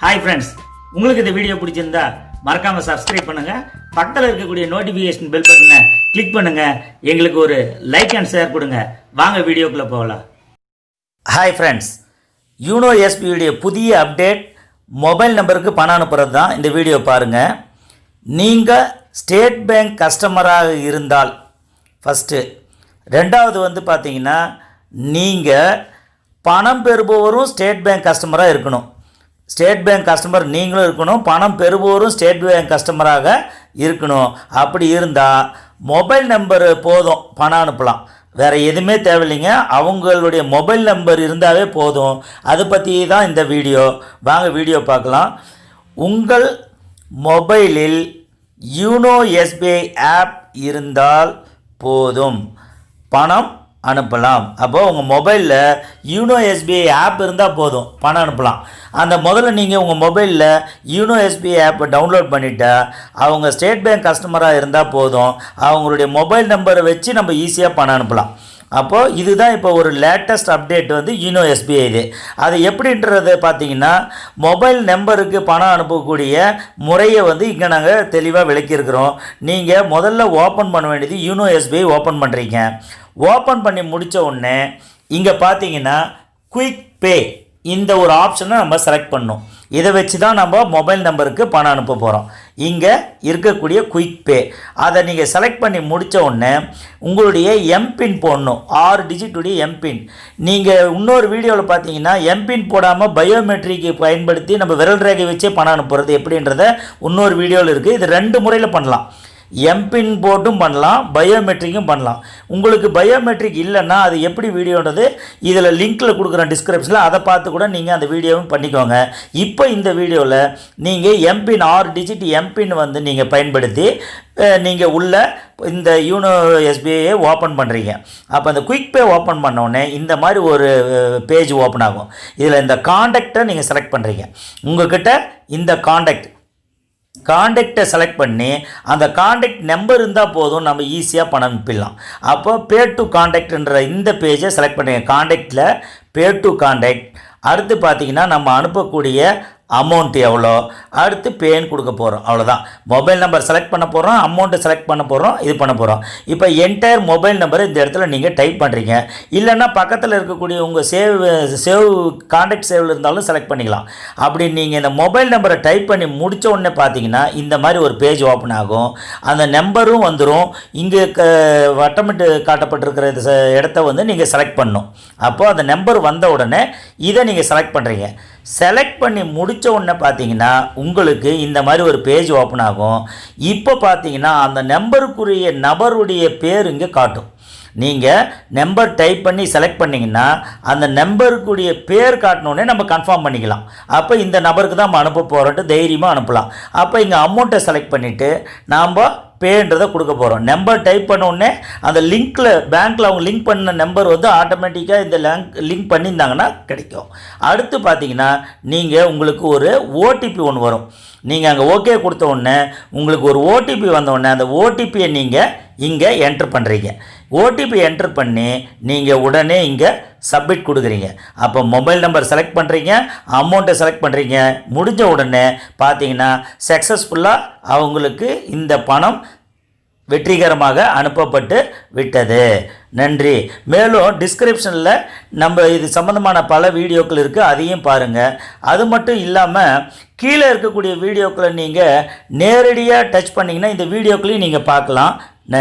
Hi friends, உங்களுக்கு இந்த video பிடிச்சிருந்தா மறக்காம சப்ஸ்கிரைப் பண்ணுங்க, பக்கத்தில் இருக்கக்கூடிய நோட்டிஃபிகேஷன் பெல் பட்டனை கிளிக் பண்ணுங்க, எங்களுக்கு ஒரு லைக் அண்ட் ஷேர் கொடுங்க. வாங்க வீடியோக்குள்ள போகலாம். ஹாய் ஃப்ரெண்ட்ஸ், யூனோ எஸ்பியுடைய புதிய அப்டேட் மொபைல் நம்பருக்கு பணம் அனுப்புறது தான் இந்த வீடியோ பாருங்க. நீங்கள் ஸ்டேட் பேங்க் கஸ்டமராக இருந்தால் ஃபஸ்ட்டு, ரெண்டாவது பார்த்தீங்கன்னா நீங்கள் பணம் பெறுபவரும் ஸ்டேட் பேங்க் கஸ்டமராக இருக்கணும். ஸ்டேட் பேங்க் கஸ்டமர் நீங்களும் இருக்கணும், பணம் பெறுபவரும் ஸ்டேட் பேங்க் கஸ்டமராக இருக்கணும். அப்படி இருந்தால் மொபைல் நம்பரு போதும், பணம் அனுப்பலாம். வேறு எதுவுமே தேவையில்லைங்க, அவங்களுடைய மொபைல் நம்பர் இருந்தாவே போதும். அதை பற்றி தான் இந்த வீடியோ. வாங்க வீடியோ பார்க்கலாம். உங்கள் மொபைலில் யூனோ எஸ்பிஐ ஆப் இருந்தால் போதும், பணம் அனுப்பலாம். அப்போது உங்கள் மொபைலில் யூனோ எஸ்பிஐ ஆப் இருந்தால் போதும், பணம் அனுப்பலாம். அந்த முதல்ல நீங்கள் உங்கள் மொபைலில் யூனோ எஸ்பிஐ ஆப்பை டவுன்லோட் பண்ணிவிட்டா அவங்க ஸ்டேட் பேங்க் கஸ்டமராக இருந்தால் போதும், அவங்களுடைய மொபைல் நம்பரை வச்சு நம்ம ஈஸியாக பணம் அனுப்பலாம். அப்போது இதுதான் இப்போ ஒரு லேட்டஸ்ட் அப்டேட் யூனோ எஸ்பிஐ. இது அது எப்படின்றது பார்த்தீங்கன்னா, மொபைல் நம்பருக்கு பணம் அனுப்பக்கூடிய முறையை இங்கே நாங்கள் தெளிவாக விளக்கியிருக்கிறோம். நீங்கள் முதல்ல ஓப்பன் பண்ண வேண்டியது யூனோ எஸ்பிஐ ஓப்பன் பண்ணுறீங்க. ஓப்பன் பண்ணி முடித்த உடனே இங்கே பார்த்தீங்கன்னா குயிக் பே, இந்த ஒரு ஆப்ஷனை நம்ம செலக்ட் பண்ணணும். இதை வச்சு தான் நம்ம மொபைல் நம்பருக்கு பணம் அனுப்ப போகிறோம். இங்கே இருக்கக்கூடிய குயிக் பே, அதை நீங்கள் செலக்ட் பண்ணி முடித்த உடனே உங்களுடைய எம்பின் போடணும், 6 டிஜிட்டுடைய எம்பின். நீங்கள் இன்னொரு வீடியோவில் பார்த்தீங்கன்னா எம்பின் போடாமல் பயோமெட்ரிக்கு பயன்படுத்தி நம்ம விரல் ரேகை வச்சே பணம் அனுப்புறது எப்படின்றத இன்னொரு வீடியோவில் இருக்குது. இது 2 முறையில் பண்ணலாம். எம்பின் போட்டும் பண்ணலாம், பயோமெட்ரிக்கும் பண்ணலாம். உங்களுக்கு பயோமெட்ரிக் இல்லைன்னா அது எப்படி வீடியோன்றது இதில் லிங்க்கில் கொடுக்குறேன் டிஸ்கிரிப்ஷனில், அதை பார்த்து கூட நீங்கள் அந்த வீடியோவும் பண்ணிக்கோங்க. இப்போ இந்த வீடியோவில் நீங்கள் எம்பின் 6 டிஜிட் எம்பின் நீங்கள் பயன்படுத்தி நீங்கள் உள்ள இந்த யூனோ எஸ்பிஐயை ஓப்பன் பண்ணுறீங்க. அப்போ அந்த குயிக் பே ஓப்பன் பண்ணோடனே இந்த மாதிரி ஒரு பேஜ் ஓப்பன் ஆகும். இதில் இந்த காண்டாக்டை நீங்கள் செலக்ட் பண்ணுறீங்க. உங்கள்கிட்ட இந்த காண்டாக்டை செலக்ட் பண்ணி அந்த காண்டாக்ட் நம்பர் இருந்தால் போதும், நம்ம ஈஸியாக பணம் அனுப்பிடலாம். அப்போ பே டு காண்டாக்ட்ன்ற இந்த பேஜை செலக்ட் பண்ணுங்க. காண்டாக்டில் பே டு காண்டாக்ட், அடுத்து பார்த்தீங்கன்னா நம்ம அனுப்பக்கூடிய அமௌண்ட் எவ்வளோ, அடுத்து பேன்னு கொடுக்க போகிறோம். அவ்வளோதான். மொபைல் நம்பர் செலக்ட் பண்ண போகிறோம், அமௌண்ட்டை செலக்ட் பண்ண போகிறோம், இது பண்ண போகிறோம். இப்போ என்டையர் மொபைல் நம்பரை இந்த இடத்துல நீங்கள் டைப் பண்ணுறீங்க. இல்லைன்னா பக்கத்தில் இருக்கக்கூடிய உங்கள் சேவ் காண்டாக்ட் சேவில் இருந்தாலும் செலக்ட் பண்ணிக்கலாம். அப்படி நீங்கள் இந்த மொபைல் நம்பரை டைப் பண்ணி முடித்த உடனே பார்த்தீங்கன்னா இந்த மாதிரி ஒரு பேஜ் ஓப்பன் ஆகும். அந்த நம்பரும் வந்துடும். இங்கே வட்டமிட்டு காட்டப்பட்டிருக்கிற இடத்த நீங்கள் செலக்ட் பண்ணணும். அப்போது அந்த நம்பர் வந்த உடனே இதை நீங்கள் செலக்ட் பண்ணுறீங்க. செலக்ட் பண்ணி முடித்த உடனே பார்த்தீங்கன்னா உங்களுக்கு இந்த மாதிரி ஒரு பேஜ் ஓப்பன் ஆகும். இப்போ பார்த்தீங்கன்னா அந்த நம்பருக்குரிய நபருடைய பேர் இங்கே காட்டும். நீங்கள் நம்பர் டைப் பண்ணி செலக்ட் பண்ணிங்கன்னா அந்த நம்பருக்குரிய பேர் காட்டினோடனே நம்ம கன்ஃபார்ம் பண்ணிக்கலாம். அப்போ இந்த நபருக்கு தான் நம்ம அனுப்ப போகிறோன்ட்டு தைரியமாக அனுப்பலாம். அப்போ இங்கே அமௌண்ட்டை செலக்ட் பண்ணிவிட்டு நாம் பேன்றதை கொடுக்க போகிறோம். நம்பர் டைப் பண்ணோடனே அந்த லிங்க்கில் பேங்க்கில் அவங்க லிங்க் பண்ண நம்பர் ஆட்டோமேட்டிக்காக இந்த லிங்க் பண்ணியிருந்தாங்கன்னா கிடைக்கும். அடுத்து பார்த்தீங்கன்னா நீங்கள் உங்களுக்கு ஒரு ஓடிபி ஒன்று வரும். நீங்கள் அங்கே ஓகே கொடுத்த உடனே உங்களுக்கு ஒரு ஓடிபி வந்த உடனே அந்த ஓடிபியை நீங்கள் இங்கே என்ட்ரு பண்ணுறீங்க. ஓடிபி என்ட்ரு பண்ணி நீங்கள் உடனே இங்கே சப்மிட் கொடுக்குறீங்க. அப்போ மொபைல் நம்பர் செலக்ட் பண்ணுறீங்க, அமௌண்ட்டை செலக்ட் பண்ணுறீங்க. முடிஞ்ச உடனே பார்த்தீங்கன்னா சக்ஸஸ்ஃபுல்லாக அவங்களுக்கு இந்த பணம் வெற்றிகரமாக அனுப்பப்பட்டு விட்டது. நன்றி. மேலும் டிஸ்கிரிப்ஷனில் நம்ம இது சம்மந்தமான பல வீடியோக்கள் இருக்குது, அதையும் பாருங்கள். அது மட்டும் இல்லாமல் கீழே இருக்கக்கூடிய வீடியோக்களை நீங்கள் நேரடியாக டச் பண்ணிங்கன்னா இந்த வீடியோக்களையும் நீங்கள் பார்க்கலாம்.